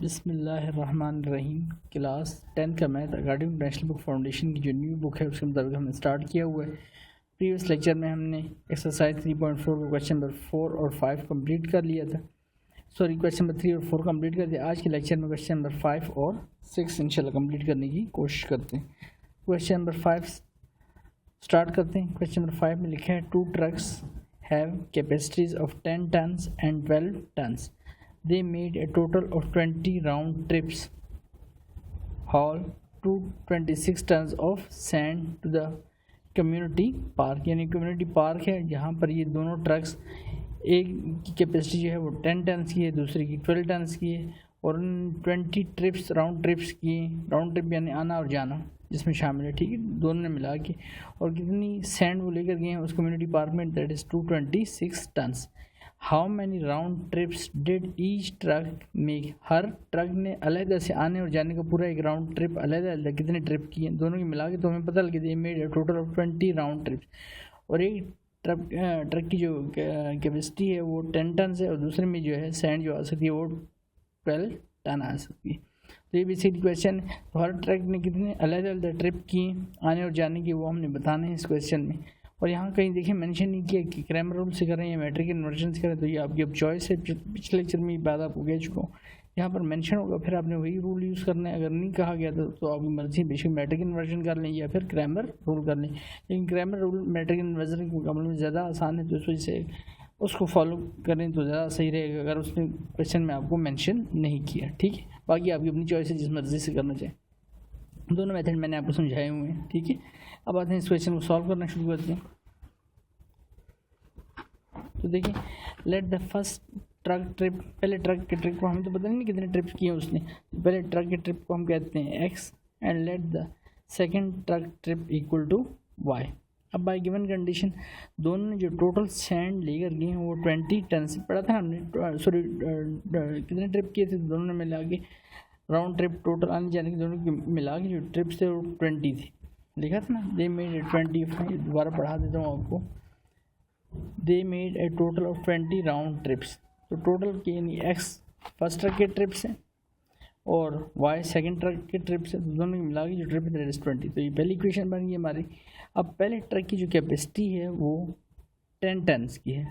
बिस्मिल्लाहिर्रहमानिर्रहीम। क्लास 10 का math according national book foundation की जो न्यू बुक है उसके मुताबिक हमने स्टार्ट किया हुआ है। प्रीवियस लेक्चर में हमने एक्सरसाइज 3.4 को क्वेश्चन नंबर 4 और 5 कंप्लीट कर लिया था। क्वेश्चन नंबर 3 और 4 कंप्लीट कर दिया। आज के लेक्चर में क्वेश्चन नंबर 5 और 6 इंशाल्लाह कंप्लीट करने की कोशिश करते हैं। क्वेश्चन नंबर 5 स्टार्ट करते हैं। क्वेश्चन नंबर 5 में लिखा है 2 trucks have capacities of 10 tons and 12 tons. They made a total of 20 round trips, haul 226 tons of sand to the community park। यानी कम्युनिटी पार्क है जहाँ पर ये दोनों ट्रक्स, एक की कैपेसिटी जो है वो 10 टन्स की है, दूसरी की 12 टन्स की है, और 20 ट्रिप्स राउंड ट्रिप्स किए। राउंड ट्रिप यानी आना और जाना जिसमें शामिल है, ठीक है, दोनों ने मिला के। और कितनी सैंड वो लेकर गए हैं उस कम्युनिटी पार्क में, that is 226 tons. How many round trips did each truck make. हर ट्रक ने अलग से आने और जाने का पूरा एक राउंड ट्रिप अलग कितने ट्रिप किए, दोनों की मिला के तो हमें पता लगे they made total of 20 round trips. और एक ट्रक की जो कैपेसिटी है वो 10 टन है, और दूसरे में जो है सैंड जो आ सकती है वो 12 टन आ सकती है। तो ये बेसिकली क्वेश्चन है। तो हर ट्रक ने कितने अलग ट्रिप किए आने और जाने की, वो हमने बताने हैं इस क्वेश्चन में। और यहाँ कहीं देखिए मेंशन नहीं किया कि क्रैमर रूल से करें या मैट्रिक इन्वर्जन से करें, तो ये आपकी अब चॉइस है। पिछले लेक्चर में ये बात आपको कह चुका हूँ, यहाँ पर मेंशन होगा, फिर आपने वही रूल यूज़ करना है। अगर नहीं कहा गया तो आपकी मर्जी, बेशक मैट्रिक इन्वर्जन कर लें या फिर क्रैमर रूल कर लें। लेकिन क्रैमर रूल मैट्रिक इन्वर्जन के मुकाबले में ज़्यादा आसान है, तो इस वजह से उसको फॉलो करें तो ज़्यादा सही रहेगा अगर उसने क्वेश्चन में आपको मेंशन नहीं किया, ठीक है। बाकी आपकी अपनी चॉइस है, जिस मर्जी से करना चाहें। दोनों मेथड मैंने आपको समझाए हुए हैं, ठीक है। अब आते हैं इस क्वेश्चन को सॉल्व करना शुरू करते हैं। तो देखिए, late the first truck trip, पहले ट्रक के ट्रिप को हमें तो पता नहीं कितने ट्रिप्स किए उसने, तो पहले ट्रक के ट्रिप को हम कहते हैं x, and let the second truck trip equal to y। अब बाय गिवन कंडीशन दोनों ने जो टोटल सैंड लेकर गए हैं वो 20 टन से पड़ा था हमने, सॉरी कितने ट्रिप किए थे दोनों ने मिला के, राउंड ट्रिप टोटल आने जाने के दोनों के मिला के जो ट्रिप्स थे वो 20 थे, लिखा था ना। दे मेड 25, दोबारा पढ़ा देता हूँ आपको। They made a total of 20 round trips. तो टोटल के यानी x फर्स्ट ट्रक के ट्रिप्स हैं और y सेकंड ट्रक के ट्रिप्स हैं, तो दोनों मिला के जो ट्रिप है 20। तो ये पहली इक्वेशन बन गई हमारी। अब पहले ट्रक की जो कैपेसिटी है वो 10 टन्स की है,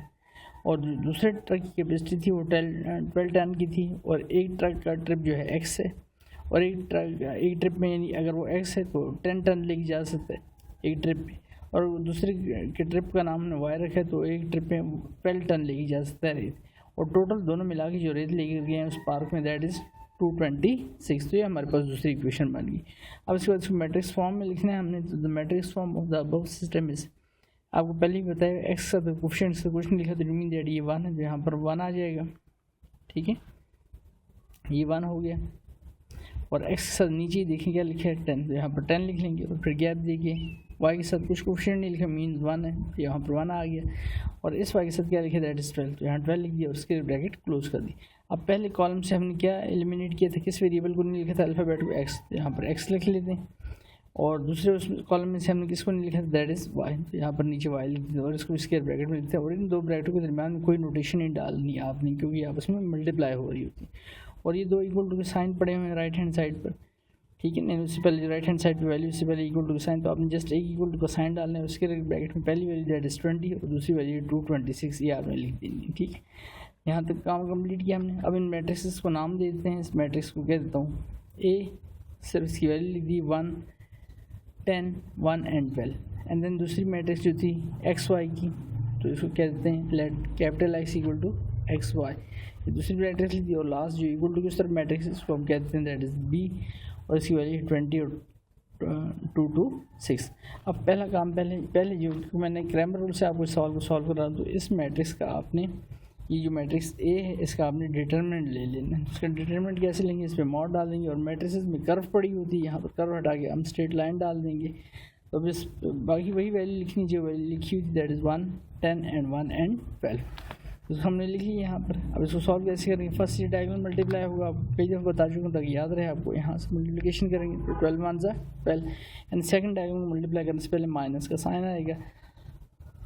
और दूसरे ट्रक की कैपेसिटी थी वो 12 टन की थी। और एक ट्रक का ट्रिप जो है x है, और एक ट्रिप में यानी अगर वो x है तो 10 टन लेके जा सकता है एक ट्रिप में, और दूसरे के ट्रिप का नाम हमने वाई रखा है तो एक ट्रिप में 12 टन लेके जा सकता है रेत। और टोटल दोनों मिला के जो रेत लेके गए हैं उस पार्क में दैट इज़ 226। तो ये हमारे पास दूसरी इक्वेशन बन गई। अब इसके बाद इसको मैट्रिक्स फॉर्म में लिखना है हमने। तो the matrix form of the above system is, आपको पहले ही बताया एक्स का तो कोफिशिएंट का कुछ नहीं लिखा, तो मीन दैट ये 1 है, तो यहाँ पर 1 आ जाएगा, ठीक है, ये 1 हो गया। और एक्स के साथ नीचे ही देखें क्या लिखा है 10, तो यहाँ पर 10 लिख लेंगे। और फिर गैप देखिए, वाई के साथ कुछ कोफिशिएंट नहीं लिखा, मीन 1 है, यहाँ पर 1 आ गया। और इस वाई के साथ क्या लिखा दैट इज 12, तो यहाँ 12 लिख दिया और इसके ब्रैकेट क्लोज कर दी। अब पहले कॉलम से हमने क्या एलिमिनेट किया था, किस वेरिएबल को नहीं लिखा था, अल्फ़ाबेट को x, तो यहाँ पर x लिख लेते हैं। और दूसरे उस कॉलम में से हमने किसको नहीं लिखा था दैट इज़ y, तो यहाँ पर नीचे y लिख दिया और इसको स्क्वायर ब्रैकेट में लिखते हैं। और इन दो ब्रैकेटों के दरमियान में कोई नोटेशन नहीं डालनी आपने, क्योंकि आपस में मल्टीप्लाई हो रही होती है। और ये दो इक्वल टू के साइन पड़े हुए हैं राइट हैंड साइड पर, ठीक है ना। उससे पहले राइट हैंड साइड पर वैल्यू से पहले इक्वल टू साइन, तो आपने जस्ट एक इक्वल टू का साइन डालना है, उसके ब्रैकेट में पहली वैल्यू दैट इज़ 20 और दूसरी वैल्यू 226, ये आपने लिख देनी, ठीक है। यहाँ तक काम कंप्लीट किया हमने। अब इन मैट्रिक्स को नाम दे देते हैं। इस मैट्रिक्स को कह देता हूँ ए, सिर्फ इसकी वैल्यू लिख दी 1, 10, 1 एंड 12। एंड देन दूसरी मैट्रिक्स जो थी एक्स वाई की, तो इसको कह देते हैं let capital X equal to X Y, ये दूसरी मैट्रिक्स लिख दी। और लास्ट जो इक्वल टू की तरफ मैट्रिक्स इसको हम कहते हैं दैट इज़ बी, और इसकी वैल्यू 20 और 2 to 6। अब पहला काम पहले जो मैंने क्रैमर रूल से आपको सॉल्व कर रहा हूँ, तो इस मैट्रिक्स का आपने, ये जो मैट्रिक्स ए है इसका आपने डिटरमिनेंट ले लेना है। उसका डिटरमिनेंट कैसे लेंगे, इस पर मॉड डाल देंगे, और मैट्रिक्स में कर्व पड़ी होती है, यहाँ पर कर्व हटा के हम स्ट्रेट लाइन डाल देंगे। तो अब इस बाकी वही वैल्यू लिखनी जो वैल्यू लिखी हुई थी दैट इज़ 1, 10 एंड 1 एंड 12, तो हमने लिख लिया यहाँ पर। अब इसको सॉल्व कैसे करेंगे, फर्स्ट ये डायगोनल मल्टीप्लाई होगा, कई दफ़ा बता चुका हूँ ताकि याद रहे आपको। यहाँ से मल्टीप्लिकेशन करेंगे तो 12 1 ज़ा 12, एंड सेकंड डायगोनल मल्टीप्लाई करने से पहले माइनस का साइन आएगा,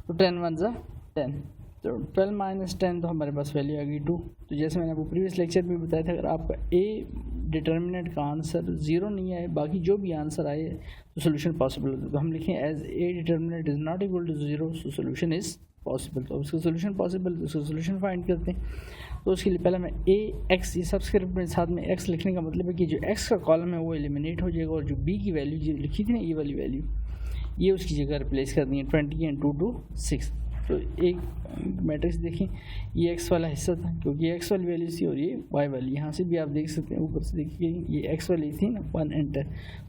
तो 10 1 ज़ा 10, तो 12 माइनस 10 तो हमारे पास वैल्यू आ गई 2। तो जैसे मैंने आपको प्रीवियस लेक्चर में बताया था, अगर आपका ए डिटर्मिनेंट का आंसर 0 नहीं आए, बाकी जो भी आंसर आए तो सोल्यूशन पॉसिबल होता है। तो हम लिखें as a determinant is not equal to 0 so solution is possible. तो उसका सोल्यूशन पॉसिबल, तो उसका सोल्यूशन फाइंड करते हैं। तो उसके लिए पहले मैं ए एक्स, ये सबस्क्रिप्ट में साथ में एक्स लिखने का मतलब है कि जो एक्स का कॉलम है वो एलिमिनेट हो जाएगा, और जो बी की वैल्यू जो लिखी थी ना, ये वाली वैल्यू, ये उसकी जगह रिप्लेस कर दी है 20 एंड 2 to 6। तो एक मैट्रिक्स देखें, ये एक्स वाला हिस्सा था क्योंकि ये एक्स वाली वैल्यू थी, और ये वाई वाली, यहाँ से भी आप देख सकते हैं, ऊपर से देखिए ये एक्स वाली थी ना 1 and 10,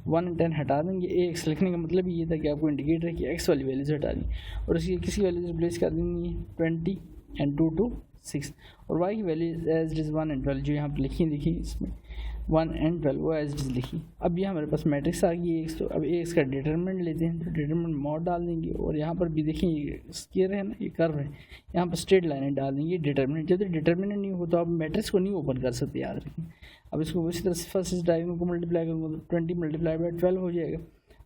1 and 10 हटा देंगे। ए एक्स लिखने का मतलब ये था कि आपको इंडिकेटर है कि एक्स वाली वैल्यू से हटा दी, और इसकी किसी वैल्यू से रिप्लेस कर देनी है 20 and 2 to 6, और वाई की वैल्यू एज इज 1 and 12 जो यहाँ पर लिखी देखिए इसमें 1 and 12 वो एज इज लिखी। अब ये हमारे पास मैट्रिक्स आ गई एक्स। तो अब एक्स का डिटरमिनेंट लेते हैं, तो डिटरमिनेंट मॉड डाल देंगे, और यहाँ पर भी देखिए ये स्क्वायर है ना, ये कर्व है, यहाँ पर स्ट्रेट लाइनें डाल देंगे डिटरमिनेंट। जब डिटरमिनेंट नहीं हो तो आप मैट्रिक्स को नहीं ओपन कर सकते, याद रखें। अब इसको उसी तरह से फर्स्ट इस डायगोनल को मल्टीप्लाई करूँगा तो 20 मल्टीप्लाई बाई 12 हो जाएगा,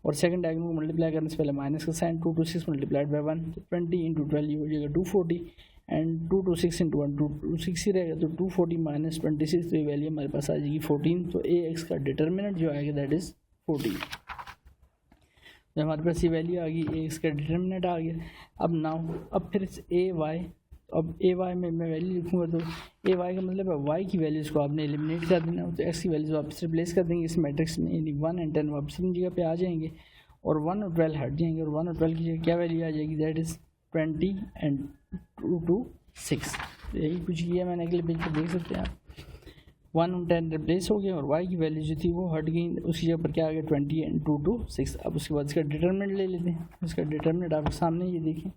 और सेकंड डायगोनल को मल्टीप्लाई करने से पहले माइनस का साइन 2 to 6 मल्टीप्लाइड बाई 1, तो 20 इंटू 12 ये हो जाएगा 240, एंड 2 to 6 इंटू 1 226 ही रहेगा, तो 240 माइनस 26, तो ये वैल्यू हमारे पास आ जाएगी 14। तो ए एक्स का डिटर्मिनेंट जो आएगा दैट इज़ 14। तो हमारे पास ये वैल्यू आ गई, ए एक्स का डिटर्मिनेंट आ गया। अब फिर ए वाई, अब ए वाई में मैं वैल्यू लिखूँगा, तो ए वाई का मतलब है वाई की वैल्यूज़ को आपने एलिमिनेट कर देना, तो एक्स की वैल्यूज़ वापस रिप्लेस कर देंगे इस मैट्रिक्स में, यानी 1 and 10 वापस अपनी जगह पे आ जाएंगे, और 1 और 12 हट जाएंगे, और 1 और 12 की जगह क्या वैल्यू आ जाएगी, दैट इज़ 20 and 2 to 6। तो यही कुछ किया मैंने, अगले पेज पर देख सकते हैं आप, 1 और 10 रिप्लेस हो गए, और y की वैल्यू जो थी वो हट गई, उसकी जगह पर क्या आ गया 20 and 2 to 6। अब उसके बाद इसका डिटरमिनेंट ले लेते हैं। इसका डिटरमिनेंट आपके सामने ये देखें,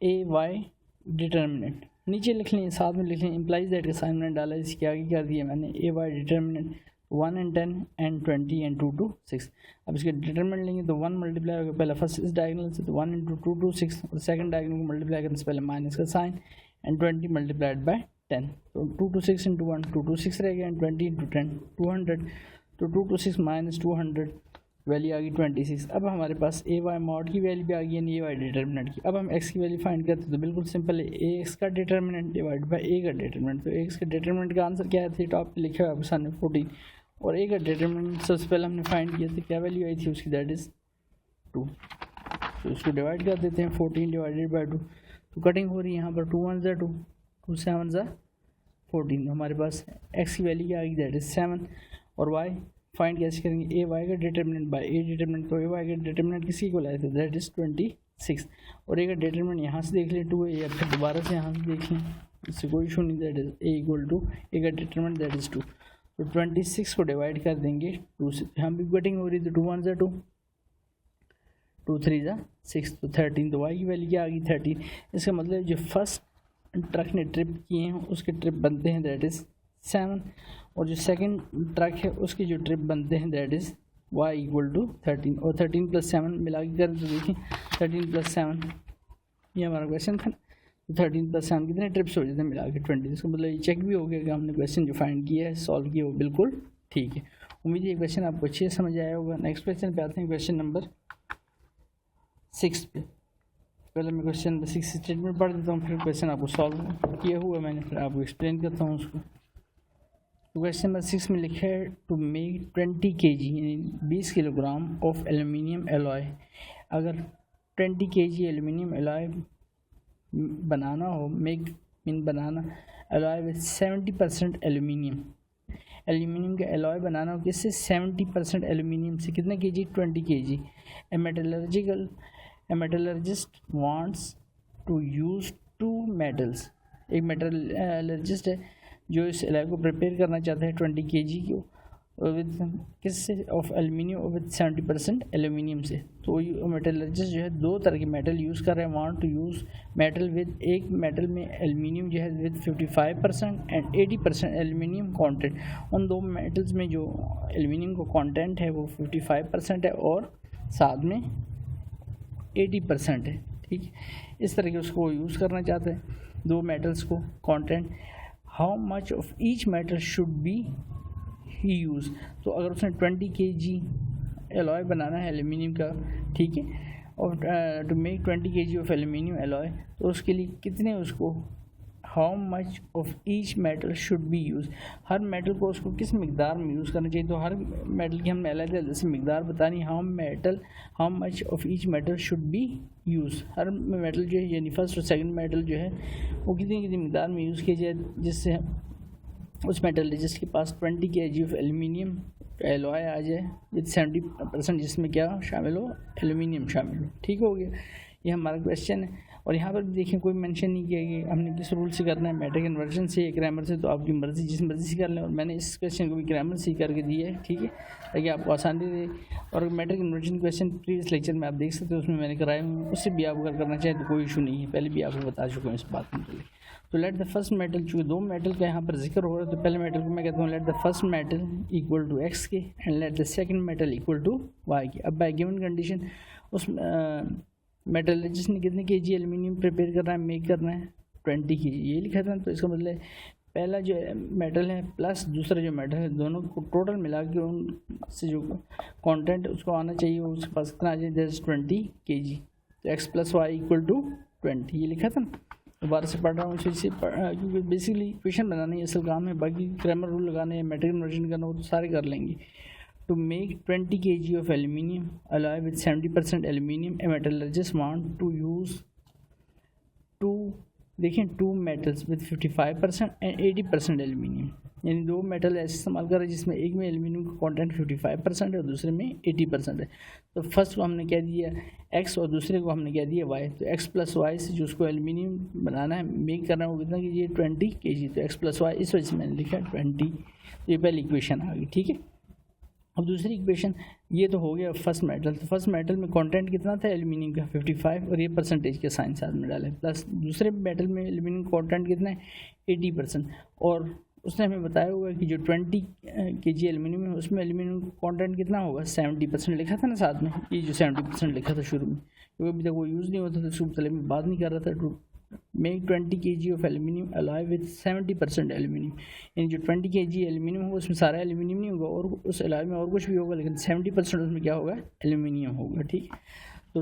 ए वाई डिटर्मिनेंट नीचे लिख लें, साथ में लिख लें इम्प्लाइज दैट का साइन मैंने डाला, इसके आगे क्या दिया मैंने, ए Y determinant 1 and 10 and 20 and 2 to 6। अब इसके डिटरमिनेंट लेंगे तो 1 मल्टीप्लाई होगा पहले फर्स्ट इस डायगोनल से, तो 1 into 2 to 6, और सेकंड डायगोनल को मल्टीप्लाई करने से पहले माइनस का साइन, एंड 20 मल्टीप्लाइड बाय 10, तो 2 to 6 इंटू 1 2 to 6 रहेगा, एंड 20 इंटू 10 200, तो 2 to 6 माइनस 200 वैल्यू आ गई 26। अब हमारे पास ए वाई मॉड की वैल्यू भी आ गई, यानी ए वाई डिटर्मिनेंट की। अब हम एक्स की वैल्यू फाइंड करते हैं, तो बिल्कुल सिंपल है, ए एक्स का डिटर्मिनेंट डिवाइड बाई ए का डिटर्मिनेंट। तो एक्स के डिटर्मिनेंट का आंसर क्या है, टॉप पे लिखा हुआ है आपके सामने 14, और ए का डिटर्मिनेंट सबसे पहले हमने फाइंड किया था, क्या वैल्यू आई थी उसकी, दैट इज़ 2। तो इसको डिवाइड कर देते हैं, 14 डिवाइडेड बाई 2, तो कटिंग हो रही है यहाँ पर, 2 1 ज़ा 2, 2 7 ज़ा 14। हमारे पास एक्स की वैल्यू क्या आएगी, दैट इज़ 7, और वाई फाइंड कैसे करेंगे, ए वाई का डिटर्मिनेंट बाई ए डिटर्मिनेंट, तो ए वाई का डिटर्मिनेंट किसी को लाए थे, दैट इज़ 26, और ए का डिटर्मिनेंट यहाँ से देख लें 2 है, या फिर दोबारा से यहाँ से देख लें, इससे कोई इशू नहीं, that is A equal to A का डिटर्मिनेंट दैट इज़ 2। तो 26 को डिवाइड कर देंगे 2 से, यहाँ भी कटिंग हो रही है, तो 2 1 ज़ा 2, 2 3 ज़ा 6, तो 13। तो वाई की वैल्यू क्या आ गई 13। इसका मतलब जो फर्स्ट ट्रक ने ट्रिप किए हैं उसके ट्रिप बनते हैं दैट इज़ 7, और जो सेकंड ट्रक है उसके जो ट्रिप बनते हैं that is Y equal to 13, और 13 + 7 मिला के कर तो देखिए 13 + 7 ये हमारा क्वेश्चन था, तो 13 + 7 कितने ट्रिप्स हो जाते हैं मिला के 20। इसका मतलब ये चेक भी हो गया कि हमने क्वेश्चन जो फाइंड किया है सॉल्व किया वो बिल्कुल ठीक है। उम्मीद है ये क्वेश्चन आपको अच्छे से समझ आया होगा। नेक्स्ट क्वेश्चन पे आते हैं, क्वेश्चन नंबर 6 पे। पहले मैं क्वेश्चन नंबर 6 स्टेटमेंट पढ़ देता हूँ, फिर क्वेश्चन आपको सॉल्व किया हुआ मैंने, फिर आपको एक्सप्लेन करता हूँ उसको। क्वेश्चन नंबर 6 में लिखा है टू मेक 20 kg यानी 20 किलोग्राम ऑफ एल्यूमिनियम एलॉय। अगर 20 kg एल्यूमिनियम एलॉय बनाना हो, मेक मीन बनाना एलॉय विद 70% एल्यूमिनियम, एल्यूमिनियम का एलॉय बनाना हो किससे 70% एल्यूमिनियम से, कितने kg 20 kg। A metallurgist wants to use 2 metals. एक मेटलर्जिस्ट है जो इस एलॉय को प्रिपेयर करना चाहता है 20 kg को विद किससे ऑफ एल्यूमिनियम विद 70% एल्यूमिनियम से। तो मेटलर्जिस्ट जो है 2 तरह के मेटल यूज़ कर रहे हैं, want to use metal with, एक मेटल में एल्यूमिनियम जो है विद 55% एंड 80% एल्यूमिनियम कंटेंट। उन 2 मेटल्स में जो एल्यूमिनियम का कंटेंट है वो 55% है और साथ में 80% है, ठीक है। इस तरह के उसको यूज़ करना चाहते हैं 2 मेटल्स को content. How much of each metal should B he use. तो अगर उसने 20 kg एलॉय बनाना है एल्यूमिनियम का, ठीक है, और to make 20 kg of aluminium alloy, तो उसके लिए कितने उसको how much of each metal should be use, हर मेटल को उसको किस मिकदार में यूज़ करना चाहिए। तो हर मेटल की हमने अलग अलग से मिकदार बतानी, how much of each metal should be use, हर मेटल जो है यानी फर्स्ट और सेकंड मेटल जो है वो कितनी मिकदार में यूज़ किया जाए, जिससे उस मेटल जिसके पास 20 kg ऑफ एल्यूमिनियम एलॉय आ जाए विद 70%, जिसमें क्या शामिल हो, एल्यूमिनियम शामिल हो। ठीक हो गया, ये हमारा क्वेश्चन है। और यहाँ पर भी देखें कोई मेंशन नहीं किया कि हमने किस रूल से करना है, मैट्रिक कन्वर्जन से या ग्रामर से, तो आपकी मर्ज़ी जिस मर्ज़ी से कर लें। और मैंने इस क्वेश्चन को भी ग्रामर से करके दिया है, ठीक है, ताकि आपको आसानी रहे। और metric conversion question previous lecture में आप देख सकते हो, उसमें मैंने कराए हुए, उससे भी आप अगर करना चाहें तो कोई इशू नहीं है, पहले भी आपको बता चुका हूँ इस बात में। तो लेट द फर्स्ट मेटल, चूँकि दो मेटल का यहाँ पर जिक्र हो रहा है, तो पहले मेटल को मैं कहता हूँ let the first metal equal to X के and let the second metal equal to Y के। अब बाय गिवन कंडीशन उस मेटल जिसने कितने केजी एल्यूमिनियम प्रिपेयर करना है, मेक करना है 20 kg, ये लिखा था। तो इसका मतलब पहला जो मेटल है प्लस दूसरा जो मेटल है, दोनों को टोटल मिला के उनसे जो कंटेंट उसको आना चाहिए उसके पास कितना आ जाए, दैट इज 20 kg। तो X plus Y equal to 20, ये लिखा था ना, दोबारा से पढ़ रहा हूँ इसे, क्योंकि बेसिकली क्वेश्चन बनाना ही असल काम है, बाकी ग्रामर रूल लगाने हैं, मैट्रिक कन्वर्जन करना हो तो सारे कर लेंगे। To make 20 kg of aluminium alloy with 70% aluminium, a metallurgist want to use two metals with 55% and 80% aluminium, यानी दो मेटल ऐसे इस्तेमाल कर रहे हैं जिसमें एक में एल्यूमिनियम का कंटेंट 55% है और दूसरे में 80% है। तो फर्स्ट को हमने कह दिया x और दूसरे को हमने कह दिया y। तो x प्लस वाई से जो उसको एल्यूमिनियम बनाना है, मेक करना है, वो कितना कीजिए 20 kg। तो x प्लस वाई इस वजह से मैंने लिखा 20। तो ये पहली इक्वेशन आ गई, ठीक है। अब दूसरी इक्वेशन, ये तो हो गया फर्स्ट मेटल। तो फर्स्ट मेटल में कंटेंट कितना था एल्यूमिनियम का 55, और ये परसेंटेज के साइन साथ में डालें, प्लस दूसरे मेटल में एल्यूमिनियम कंटेंट कितना है 80%। और उसने हमें बताया हुआ है कि जो 20 kg एल्यूमिनियम है उसमें एल्यूमिनियम कंटेंट कितना होगा 70% लिखा था ना साथ में, ये जो 70% लिखा था शुरू में, क्योंकि अभी तक वो यूज़ नहीं होता था, इसके मतलब में बात नहीं कर रहा था। Make 20 kg of aluminium alloy with 70% aluminium, यानी जो 20 kg एल्यूमिनियम होगा उसमें सारा एल्यूमिनियम नहीं होगा, और उस अलॉय में और कुछ भी होगा, लेकिन 70% उसमें क्या होगा, एल्यूमिनियम होगा, ठीक है। तो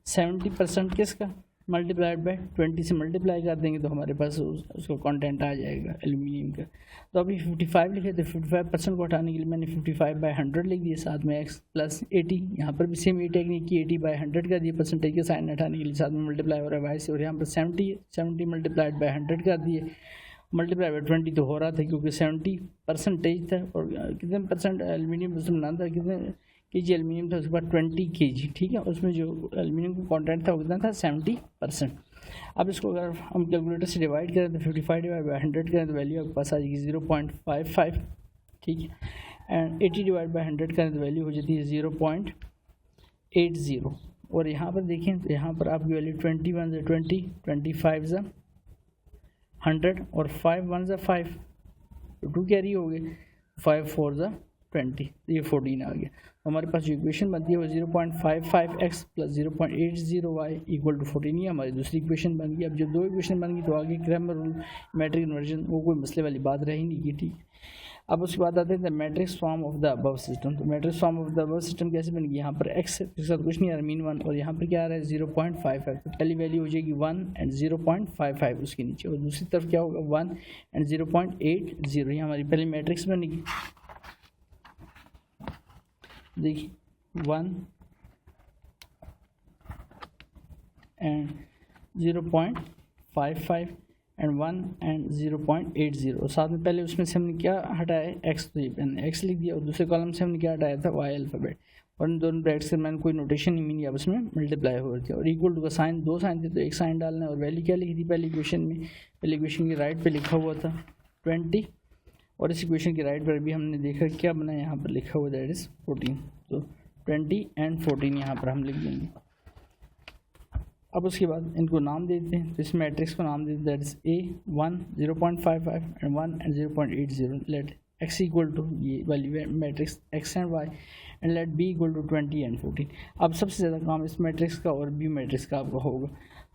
70% किसका, मल्टीप्लाइड बाय 20 से मल्टीप्लाई कर देंगे तो हमारे पास उसका कंटेंट आ जाएगा एल्यूमिनियम का। तो अभी 55 लिखे, तो 55% को हटाने के लिए मैंने 55/100 लिख दिया, साथ में x प्लस 80, यहाँ पर भी सेम ये टेक्निक की 80/100 कर दिए, परसेंटेज के साइन हटाने के लिए, साथ में मल्टीप्लाई हो रहा है y से, और यहाँ पर 70 मल्टीप्लाइड बाय 100 कर दिए, मल्टीप्लाई बाय 20 तो हो रहा था क्योंकि 70% था, और कितने परसेंट एल्यूमिनियम उसमें बनाना था, कितने kg एल्यूमिनियम था, उसके बाद 20 kg, ठीक है। उसमें जो एल्यूमिनियम का कंटेंट था वो कितना था 70%। अब इसको अगर हम कैलकुलेटर से डिवाइड करें तो 55/100 करें तो वैल्यू आपके पास आ जाएगी 0.55, ठीक है। एंड 80/100 करें तो वैल्यू हो जाती है 0.80। और यहाँ पर देखें तो यहाँ पर आपकी वैल्यू 21 से 20, 25 से 100 और 5 1 से 5, तो 2 कैरी हो गए, 5 4 से 20, तो ये 14 आ गया। तो हमारे पास जो इक्वेशन बनती है वो 0.55x plus 0.80y equal to 14, ये हमारी दूसरी इक्वेशन बन गई। अब जब दो इक्वेशन बन गई तो आगे ग्रामर रूल, मैट्रिक कन्वर्जन, वो कोई मसले वाली बात रही नहीं की, ठीक है। अब उसके बाद आते हैं the matrix form of the above system. तो matrix form of the above system कैसे बन गई, यहाँ पर x के साथ कुछ नहीं आ रहा, मीन 1, और यहाँ पर क्या आ रहा है 0.55, तो पहली वैल्यू हो जाएगी 1 एंड 0.55 उसके नीचे, और दूसरी तरफ क्या होगा 1 एंड 0.80, ये हमारी पहली मैट्रिक्स बनेगी। देखिए 1 एंड 0.55 एंड 1 एंड 0.80, और साथ में पहले उसमें से हमने क्या हटाया है x, तो ये मैंने x लिख दिया, और दूसरे कॉलम से हमने क्या हटाया था y अल्फ़ाबेट, और इन दोनों ब्रैकेट्स से मैंने कोई नोटेशन नहीं मिली, अब उसमें मल्टीप्लाई हो रही थी, और इक्वल टू का साइन, दो साइन थे तो एक साइन डालना है, और वैल्यू क्या लिखी थी पहली इक्वेशन में, पहली इक्वेशन की राइट पे लिखा हुआ था 20, और इस इक्वेशन की राइट पर भी हमने देखा क्या बना, यहाँ पर लिखा हुआ दैट इज़ 14, तो 20 एंड 14 यहाँ पर हम लिख देंगे। अब उसके बाद इनको नाम देते हैं, तो इस मैट्रिक्स को नाम देते हैं that is A1 0.55 and 1 and 0.80, let x equal to, ये वाली matrix x and y, and let b equal to 20 and 14। अब सबसे ज़्यादा काम इस मैट्रिक्स का और b मैट्रिक्स का आपका होगा,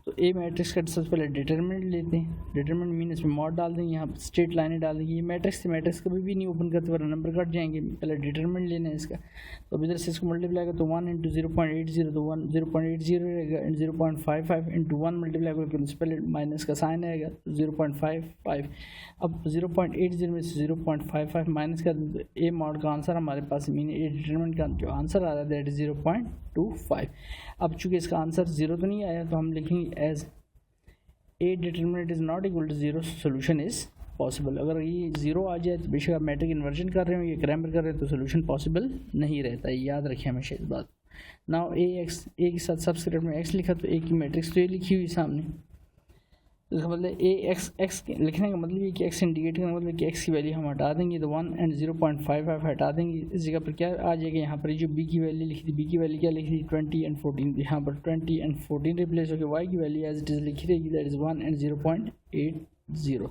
तो ए मैट्रिक्स का सबसे पहले डिटरमिनेंट लेते हैं, डिटरमिनेंट मीन इसमें मॉड डाल देंगे, यहाँ पर स्ट्रेट लाइनें डाल देंगे। ये मैट्रिक्स से मैट्रिक्स कभी भी नहीं ओपन करते वरना नंबर कट जाएंगे, पहले डिटरमिनेंट लेना है इसका। तो अब इधर से इसको मल्टीप्लाई करो तो 1 इंटू 0.80 तो 1 0.80 रहेगा, एंड 0.55 इंटू 1 मल्टीप्लाई करो तो पहले माइनस का साइन आएगा तो 0.55। अब 0.80 में से 0.55 माइनस कर दें तो ए मॉड का आंसर हमारे पास मीन ए डिटरमिनेंट का जो आंसर आ रहा है दैट इज 0.25। अब चूँकि इसका आंसर 0 तो नहीं आया तो हम लिखेंगे as a determinant is not equal to 0 solution is possible. अगर ये 0 आ जाए तो बेशक आप मैट्रिक इन्वर्जन कर रहे हो या ग्रामर कर रहे हो तो सोल्यूशन पॉसिबल नहीं रहता, ये याद रखें हमेशा इस बात। नाउ ए के साथ सबस्क्रिप्ट में एक्स लिखा तो ए की मैट्रिक्स तो ये लिखी हुई सामने, तो इसका मतलब ए एक्स लिखने का मतलब ये कि एक्स इंडिकेट करने का मतलब कि एक्स की वैल्यू हम हटा देंगे तो 1 एंड 0.55 हटा देंगे। इस जगह पर क्या आ जाएगा, यहाँ पर जो बी की वैल्यू लिखी थी, बी की वैल्यू क्या लिखी थी 20 एंड 14, यहाँ पर 20 एंड 14 रिप्लेस होकर वाई की वैल्यू एज इट इज़ लिखी रहेगी दैट इज़ 1 एंड 0.80।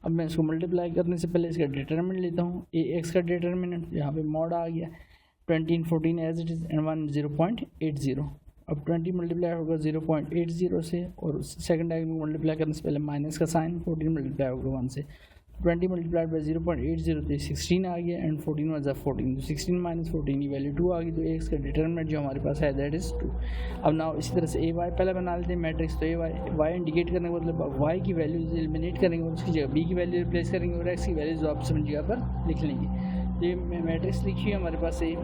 अब मैं इसको मल्टीप्लाई करने से पहले इसका डिटरमिनेंट लेता हूँ, ए एक्स का डिटरमिनेंट यहाँ पे मॉड आ गया 20 and 14 as it is and 1 0.80। अब 20 मल्टीप्लाई होगा 0.80 से और सेकंड डायगोनल मल्टीप्लाई करने से पहले माइनस का साइन, 14 मल्टीप्लाई होगा 1 से, 20 मल्टीप्लाइड बाई 0.80 तो 16 आ गया एंड 14 वन ज़ा 14 तो 16 माइनस 14 की वैल्यू 2 आ गई। तो एक्स का डिटरमिनेंट जो हमारे पास है दैट इज़ 2। अब नाउ इसी तरह से ए वाई पहले बना लेते हैं मैट्रिक्स, तो ए वाई इंडिकेट करने का मतलब वाई की वैल्यू एलिमिनेट करेंगे और उसकी जगह बी की वैल्यू रिप्लेस करेंगे और एक्स की वैल्यू जो आप अपनी जगह पर लिख लेंगे। तो ये मैट्रिक्स लिखी है हमारे पास ए,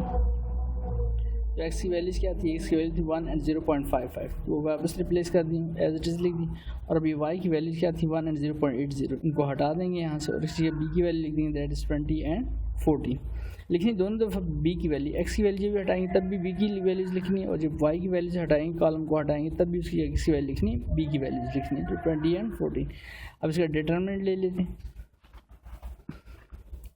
तो एक्स की वैल्यूज़ क्या थी, एक्स की वैल्यू थी 1 एंड 0.55 तो वो वापस रिप्लेस कर दी एज इट इज़ लिख दी। और अभी वाई की वैल्यूज़ क्या थी 1 एंड 0.80, इनको हटा देंगे यहाँ से और इसकी बी की वैल्यू लिख देंगे दैट इज़ 20 एंड 14। लिखनी दोनों दफ़ा बी की वैल्यू, एक्स की वैल्यू जब भी हटाएंगे तब भी बी की वैल्यूज़ लिखनी है और जब वाई की वैल्यूज़ हटाएंगे कॉलम को हटाएंगे तब भी उसकी एक्स की वैल्यू लिखनी है, बी की वैल्यूज़ लिखनी है, तो 20 एंड 14। अब इसका डिटरमिनेंट ले लेते हैं,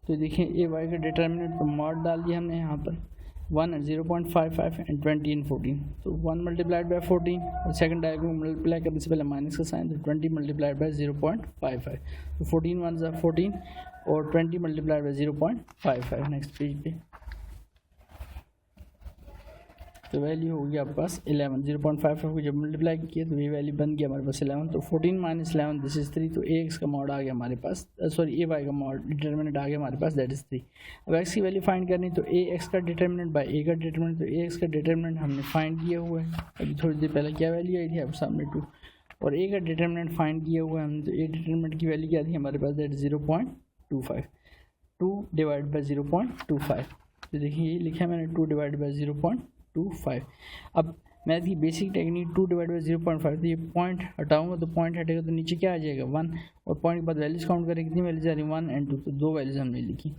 तो देखिए ए वाई का डिटरमिनेंट तो मॉड डाल दिया हमने यहाँ पर 1 एंड 0.55 एंड 20 एंड 14, तो 1 मल्टीप्लाइड बाई 14 और सेकंड डायगोनल मल्टीप्लाई करने से पहले माइनस का साइन, तो 20 मल्टीप्लाइड बाई 0.55 तो 14 वन ज़ा 14 और 20 मल्टीप्लाइड बाई 0.55। नेक्स्ट पेज पे तो वैल्यू हो गया आपके पास 11, 0.55 को जब मल्टीप्लाई किया तो ये वैल्यू बन गया हमारे पास 11, तो 14 माइनस 11 दिस इज़ 3, तो ए एक्स का मॉड आ गया हमारे पास, सॉरी ए वाई का मॉड डिटरमिनेंट आ गया हमारे पास दैट इज़ 3। अब एक्स की वैल्यू फाइंड करनी तो ए एक्स का डिटरमिनेंट बाई ए का डिटरमिनेंट, तो ए एक्स का डिटरमिनेंट हमने फाइंड किया हुआ है, अभी थोड़ी देर पहले क्या वैल्यू आई थी आप सामने 2, और ए का डिटरमिनेंट फाइंड किया हुआ है हमने, तो ए डिटरमिनेंट की वैल्यू क्या थी हमारे पास दैट 0.25, 2 डिवाइड बाई 0.25, तो देखिए ये लिखा मैंने 2 डिवाइड बाई 0.25। अब मैथ की बेसिक टेक्निक 2 डिवाइड बाई 0.5, तो ये पॉइंट हटाऊंगा तो पॉइंट हटेगा तो नीचे क्या आ जाएगा 1, और पॉइंट के बाद वैल्यूज़ काउंट करें कितनी वैल्यूज आ रही 1 एंड 2, तो 2 वैल्यूज हमने लिखी।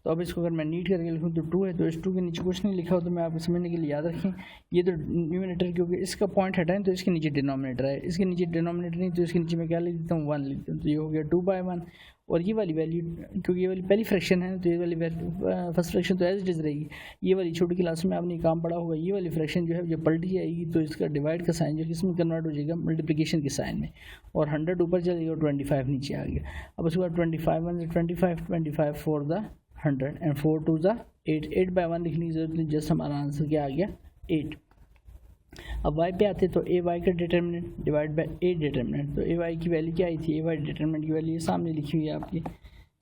तो अब इसको अगर मैं नीट करके लिखूँ तो 2 है, तो इस 2 के नीचे कुछ नहीं लिखा हो, तो मैं आपको समझने के लिए याद रखें ये तो न्यूमिनेटर, क्योंकि इसका पॉइंट हटाएं तो इसके नीचे डिनोमिनेटर है, इसके नीचे डिनोमिनेटर नहीं तो इसके नीचे मैं क्या लिख देता हूँ 1 लिख देता हूँ, तो ये हो गया 2/1। और ये वाली वैल्यू क्योंकि ये वाली पहली फ्रैक्शन है तो ये वाली फर्स्ट फ्रैक्शन तो एज इट इज़ रहेगी, ये वाली छोटी क्लास में आपने काम पढ़ा होगा, ये वाली फ्रैक्शन जो है जब पलटी जाएगी तो इसका डिवाइड का साइन जो कि इसमें कन्वर्ट हो जाएगा मल्टीप्लिकेशन के साइन में, और 100 ऊपर चलेगा और 25 नीचे आ गया। अब उसके बाद 25 1 25 25 4 द 100 एंड 4 2 द 8, 8/1 लिखने की जरूरत नहीं, जस्ट हमारा आंसर क्या आ गया 8। अब y पे आते तो ए वाई का determinant divide by A determinant, तो ए वाई की वैल्यू क्या आई थी, ए वाई डिटरमिनेंट की वैल्यू सामने लिखी हुई है आपकी,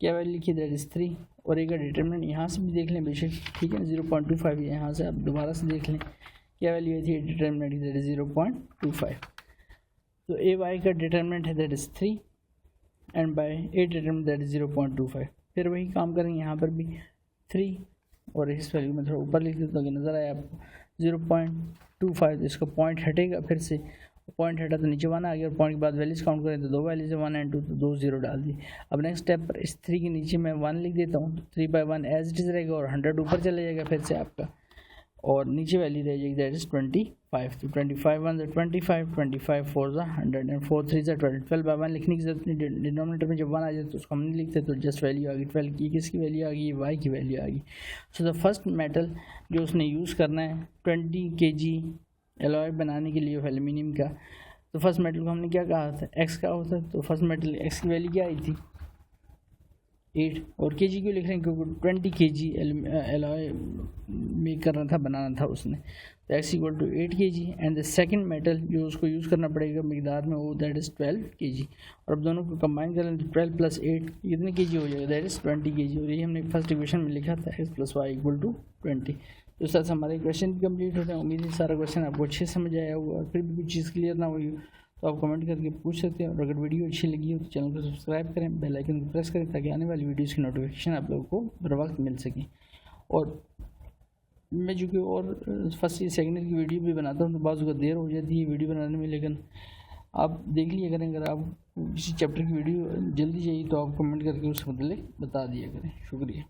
क्या वैल्यू लिखी दैट इज़ 3, और ए का डिटरमिनेंट यहाँ से भी देख लें बेशक, ठीक है 0.25, यहाँ से आप दोबारा से देख लें क्या वैल्यू आई थी डिटरमिनेंट की दैट इज़ 0.25। तो ए वाई का डिटरमिनेंट है that is 3 and by A determinant that is 0.25। फिर वही काम करेंगे यहाँ पर भी 3 और इस वैल्यू में थोड़ा ऊपर लिख देता हूँ, नज़र आया आपको 0.25, इसका पॉइंट हटेगा, फिर से पॉइंट हटा तो नीचे 1 आ गया, और पॉइंट के बाद वैल्यूज़ काउंट करें तो 2 वैल्यूज 1 एंड 2, तो 2 0 डाल दी। अब नेक्स्ट स्टेप पर इस 3 के नीचे मैं 1 लिख देता हूँ, तो 3/1 एज इट इज़ रहेगा और 100 ऊपर चला जाएगा फिर से आपका, और नीचे वैल्यू रह जाएगी दैट इज़ 25, तो 25 1 25 25 4 100 एंड 4 3 12, 12/1 लिखने की जरूरत नहीं, डिनोमिनेटर में जब 1 आ जाए तो उसको हम नहीं लिखते, तो जस्ट वैल्यू आ गई 12 की, किसकी वैल्यू आ गई वाई की वैल्यू आ गई। सो द फर्स्ट मेटल जो उसने यूज़ करना है 20 kg एलॉय बनाने के लिए एल्यूमिनियम का, तो फर्स्ट मेटल को हमने क्या कहा था एक्स का होता है, तो फर्स्ट मेटल एक्स की वैल्यू क्या आई थी 8 और के जी क्यों लिख रहे हैं क्योंकि 20 kg एलॉय मेक करना था, बनाना था उसने। तो x equal to 8 kg and the second metal जो उसको यूज़ करना पड़ेगा मिकदार में वो दैट इज़ 12 kg। और अब दोनों को कंबाइन करें तो 12 + 8 कितने kg हो जाएगा, दैट इज़ 20 kg। और ये हमने फर्स्ट इक्वेशन में लिखा था x + y इक्वल टू 20। तो इस तरह से हमारे क्वेश्चन भी कंप्लीट होते हैं। उम्मीद है सारा क्वेश्चन आपको अच्छे समझ आया होगा। और फिर भी कुछ चीज़ क्लियर ना हुई तो आप कमेंट करके पूछ सकते हैं। और अगर वीडियो अच्छी लगी हो तो चैनल को सब्सक्राइब करें, बेल आइकन को प्रेस करें ताकि आने वाली वीडियोज़ की नोटिफिकेशन आप लोगों को बर वक्त मिल सके। और मैं जो कि और फर्स्ट या सेकेंड की वीडियो भी बनाता हूँ तो बाज़ को देर हो जाती है वीडियो बनाने में, लेकिन आप देख लिया करें। अगर आप किसी चैप्टर की वीडियो जल्दी चाहिए तो आप कमेंट करके उसके मतलब बता दिया करें। शुक्रिया।